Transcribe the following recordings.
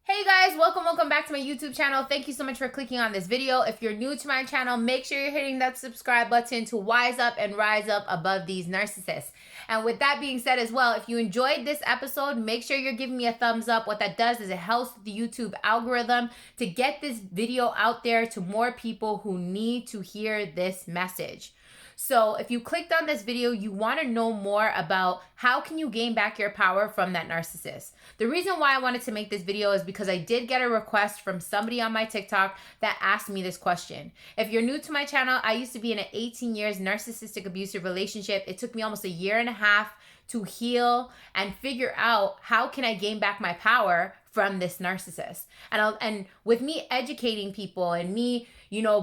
Hey guys, welcome back to my YouTube channel. Thank you so much for clicking on this video. If you're new to my channel, make sure you're hitting that subscribe button to wise up and rise up above these narcissists. And with that being said as well, if you enjoyed this episode, make sure you're giving me a thumbs up. What that does is it helps the YouTube algorithm to get this video out there to more people who need to hear this message. So if you clicked on this video, you want to know more about how can you gain back your power from that narcissist. The reason why I wanted to make this video is because I did get a request from somebody on my TikTok that asked me this question. If you're new to my channel, I used to be in an 18 years narcissistic abusive relationship. It took me almost a year and a half to heal and figure out how can I gain back my power from this narcissist. And with me educating people and me,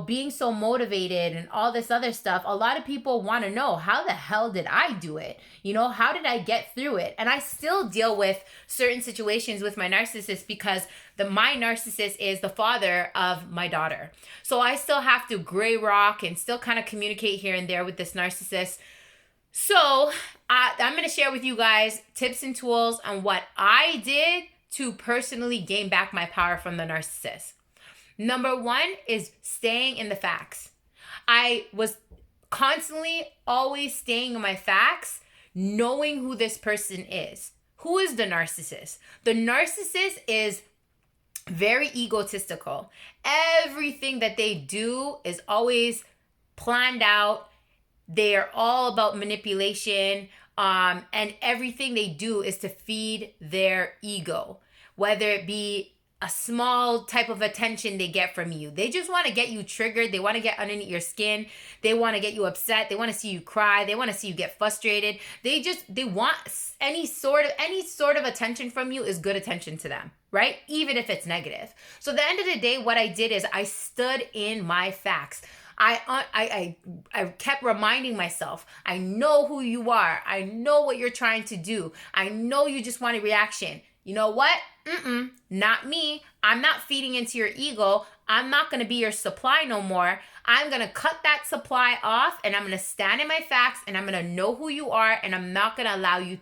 being so motivated and all this other stuff, a lot of people want to know, how the hell did I do it? How did I get through it? And I still deal with certain situations with my narcissist because my narcissist is the father of my daughter. So I still have to gray rock and still kind of communicate here and there with this narcissist. So I'm going to share with you guys tips and tools on what I did to personally gain back my power from the narcissist. Number one is staying in the facts. I was constantly always staying in my facts, knowing who this person is. Who is the narcissist? The narcissist is very egotistical. Everything that they do is always planned out. They are all about manipulation, and everything they do is to feed their ego, whether it be a small type of attention they get from you. They just want to get you triggered. They want to get underneath your skin. They want to get you upset. They want to see you cry. They want to see you get frustrated. They want any sort of attention from you is good attention to them, right? Even if it's negative. So at the end of the day, what I did is I stood in my facts. I kept reminding myself, I know who you are. I know what you're trying to do. I know you just want a reaction. You know what? Not me. I'm not feeding into your ego. I'm not going to be your supply no more. I'm going to cut that supply off, and I'm going to stand in my facts, and I'm going to know who you are, and I'm not going to allow you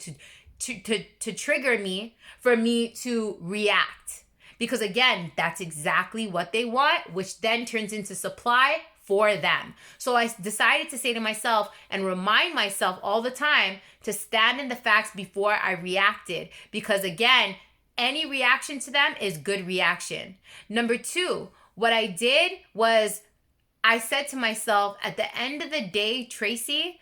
to trigger me for me to react. Because again, that's exactly what they want, which then turns into supply for them. So I decided to say to myself and remind myself all the time to stand in the facts before I reacted. Because again, any reaction to them is good reaction. Number two, what I did was I said to myself, at the end of the day, Tracy,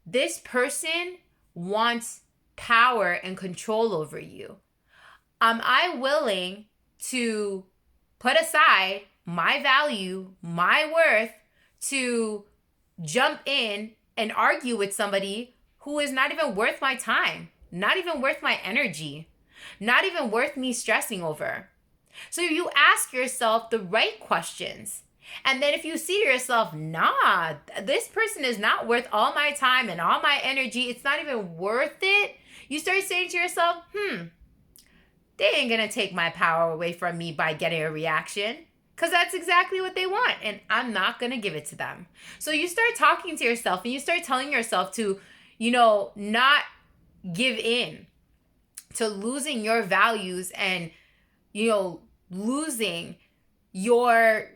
this person wants power and control over you. Am I willing to put aside my value, my worth, to jump in and argue with somebody who is not even worth my time, not even worth my energy, not even worth me stressing over? So you ask yourself the right questions. And then if you see to yourself, nah, this person is not worth all my time and all my energy, it's not even worth it, you start saying to yourself, they ain't gonna take my power away from me by getting a reaction. Because that's exactly what they want, and I'm not going to give it to them. So you start talking to yourself, and you start telling yourself to, not give in to losing your values and, losing your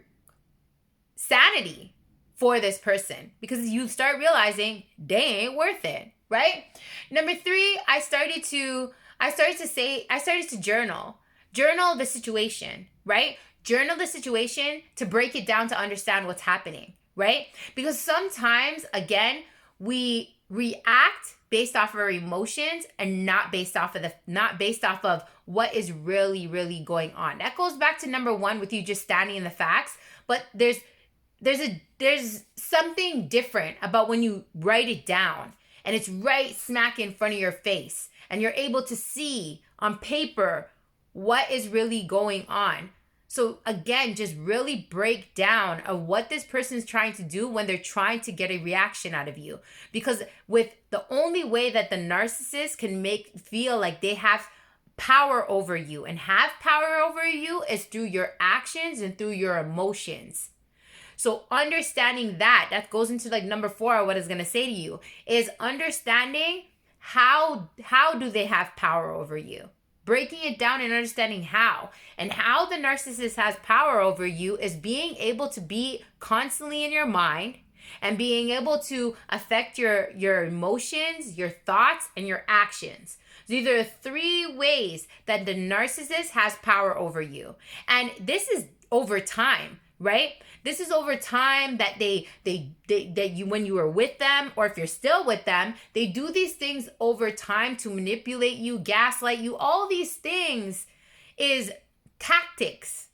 sanity for this person. Because you start realizing they ain't worth it, right? Number three, I started to journal the situation, right? Journal the situation to break it down to understand what's happening, right? Because sometimes, again, we react based off of our emotions and not based off of what is really, really going on. That goes back to number one with you just standing in the facts, but there's something different about when you write it down and it's right smack in front of your face and you're able to see on paper what is really going on. So again, just really break down of what this person is trying to do when they're trying to get a reaction out of you. Because with the only way that the narcissist can feel like they have power over you and have power over you is through your actions and through your emotions. So understanding that goes into number four, what I was going to say to you, is understanding how do they have power over you? breaking it down and understanding how. And how the narcissist has power over you is being able to be constantly in your mind and being able to affect your emotions, your thoughts, and your actions. These are 3 ways that the narcissist has power over you. And this is over time, right? This is over time that that you, when you are with them, or if you're still with them, they do these things over time to manipulate you, gaslight you. All these things is tactics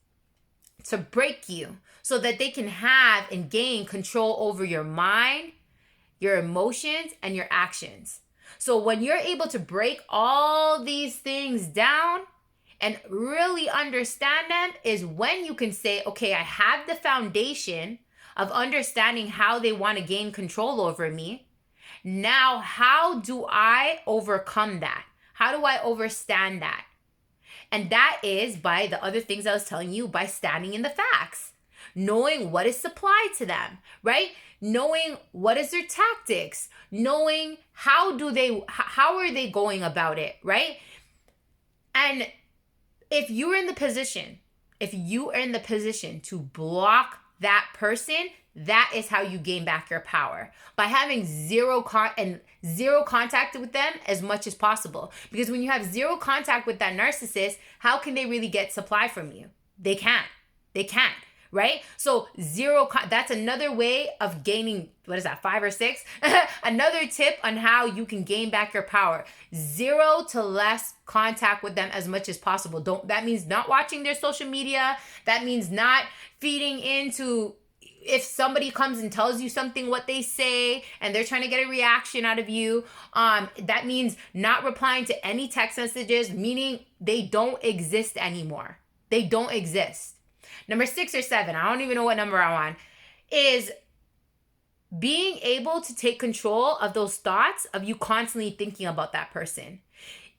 to break you so that they can have and gain control over your mind, your emotions, and your actions. So when you're able to break all these things down and really understand them is when you can say, okay, I have the foundation of understanding how they want to gain control over me. Now, how do I overcome that? How do I overstand that? And that is by the other things I was telling you, by standing in the facts, knowing what is supplied to them, right? Knowing what is their tactics, knowing how are they going about it, right? And if you are in the position to block that person, that is how you gain back your power, by having zero contact with them as much as possible. Because when you have zero contact with that narcissist, how can they really get supply from you? They can't, right? So that's another way of gaining, 5 or 6? Another tip on how you can gain back your power. 0 to less contact with them as much as possible. That means not watching their social media. That means not feeding into, if somebody comes and tells you something, what they say, and they're trying to get a reaction out of you. That means not replying to any text messages, meaning they don't exist anymore. They don't exist. Number 6 or 7, I don't even know what number I'm on, is being able to take control of those thoughts of you constantly thinking about that person.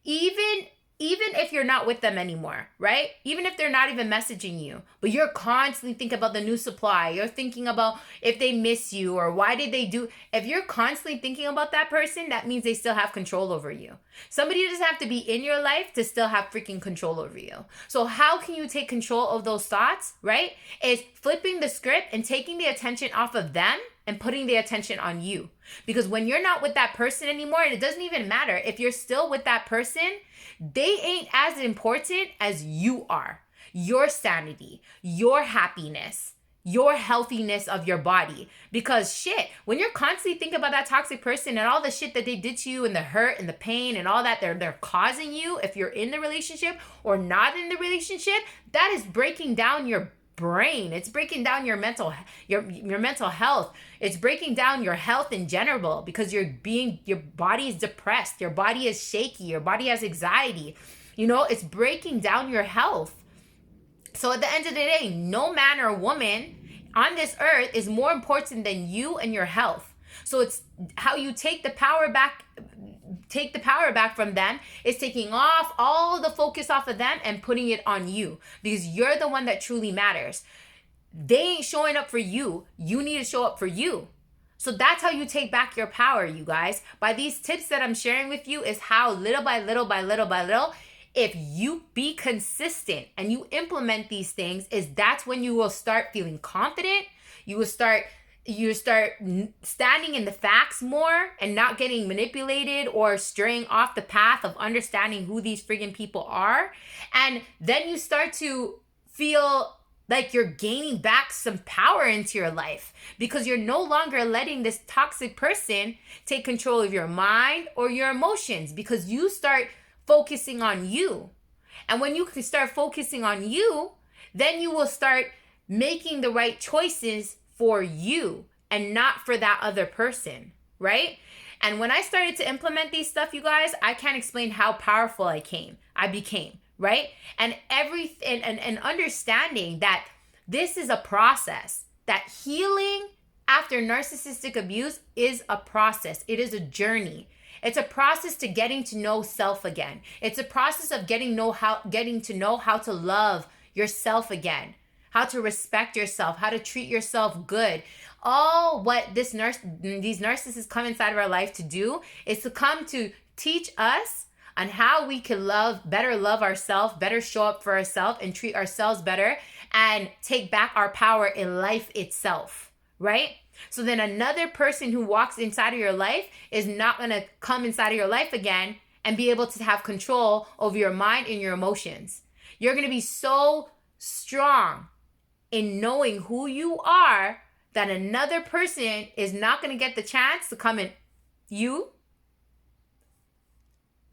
Even if you're not with them anymore, right? Even if they're not even messaging you, but you're constantly thinking about the new supply. You're thinking about if they miss you or why did they do. If you're constantly thinking about that person, that means they still have control over you. Somebody doesn't have to be in your life to still have freaking control over you. So how can you take control of those thoughts, right? Is flipping the script and taking the attention off of them and putting the attention on you. Because when you're not with that person anymore, and it doesn't even matter if you're still with that person, they ain't as important as you are. Your sanity, your happiness, your healthiness of your body. Because shit, when you're constantly thinking about that toxic person and all the shit that they did to you and the hurt and the pain and all that they're causing you, if you're in the relationship or not in the relationship, that is breaking down your brain. It's breaking down your mental health. It's breaking down your health in general, because your body is depressed, your body is shaky, your body has anxiety. It's breaking down your health. So at the end of the day, no man or woman on this earth is more important than you and your health. So it's how you take the power back from them is taking off all the focus off of them and putting it on you, because you're the one that truly matters. They ain't showing up for you. You need to show up for you. So that's how you take back your power, you guys. By these tips that I'm sharing with you is how little by little, if you be consistent and you implement these things, that's when you will start feeling confident. You start standing in the facts more and not getting manipulated or straying off the path of understanding who these friggin' people are. And then you start to feel like you're gaining back some power into your life, because you're no longer letting this toxic person take control of your mind or your emotions, because you start focusing on you. And when you can start focusing on you, then you will start making the right choices for you and not for that other person, right? And when I started to implement these stuff, you guys, I can't explain how powerful I became, right? And and understanding that this is a process, that healing after narcissistic abuse is a process. It is a journey. It's a process to getting to know self again. It's a process of getting to know how to love yourself again, how to respect yourself, how to treat yourself good. All what these narcissists come inside of our life to do is to come to teach us on how we can better love ourselves, better show up for ourselves and treat ourselves better and take back our power in life itself, right? So then another person who walks inside of your life is not going to come inside of your life again and be able to have control over your mind and your emotions. You're going to be so strong in knowing who you are that another person is not going to get the chance to come in you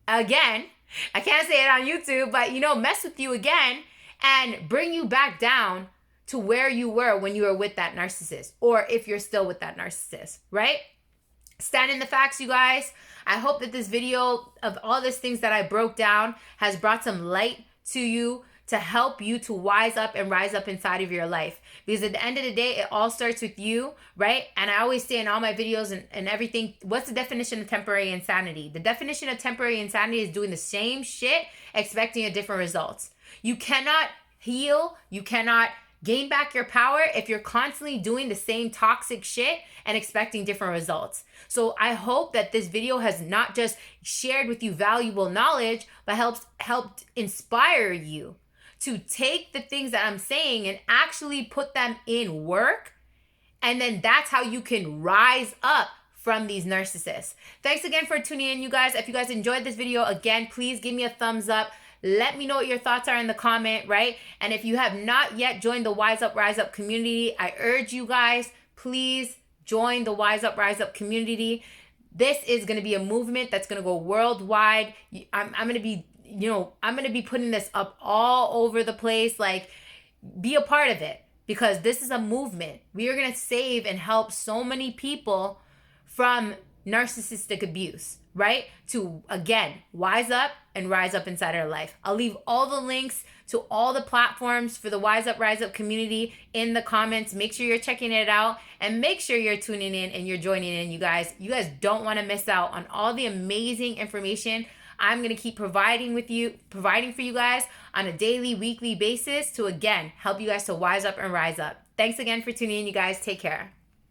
again. I can't say it on YouTube, but mess with you again and bring you back down to where you were when you were with that narcissist, or if you're still with that narcissist, right? Stand in the facts, you guys. I hope that this video of all these things that I broke down has brought some light to you to help you to wise up and rise up inside of your life. Because at the end of the day, it all starts with you, right? And I always say in all my videos and everything, what's the definition of temporary insanity? The definition of temporary insanity is doing the same shit, expecting a different results. You cannot heal, you cannot gain back your power if you're constantly doing the same toxic shit and expecting different results. So I hope that this video has not just shared with you valuable knowledge, but helped inspire you to take the things that I'm saying and actually put them in work. And then that's how you can rise up from these narcissists. Thanks again for tuning in, you guys. If you guys enjoyed this video, again, please give me a thumbs up. Let me know what your thoughts are in the comment, right? And if you have not yet joined the Wise Up, Rise Up community, I urge you guys, please join the Wise Up, Rise Up community. This is going to be a movement that's going to go worldwide. I'm going to be, I'm going to be putting this up all over the place. Like, be a part of it, because this is a movement. We are going to save and help so many people from narcissistic abuse, right? To, again, wise up and rise up inside our life. I'll leave all the links to all the platforms for the Wise Up, Rise Up community in the comments. Make sure you're checking it out and make sure you're tuning in and you're joining in, you guys. You guys don't want to miss out on all the amazing information I'm going to keep providing for you guys on a daily, weekly basis to, again, help you guys to wise up and rise up. Thanks again for tuning in, you guys. Take care.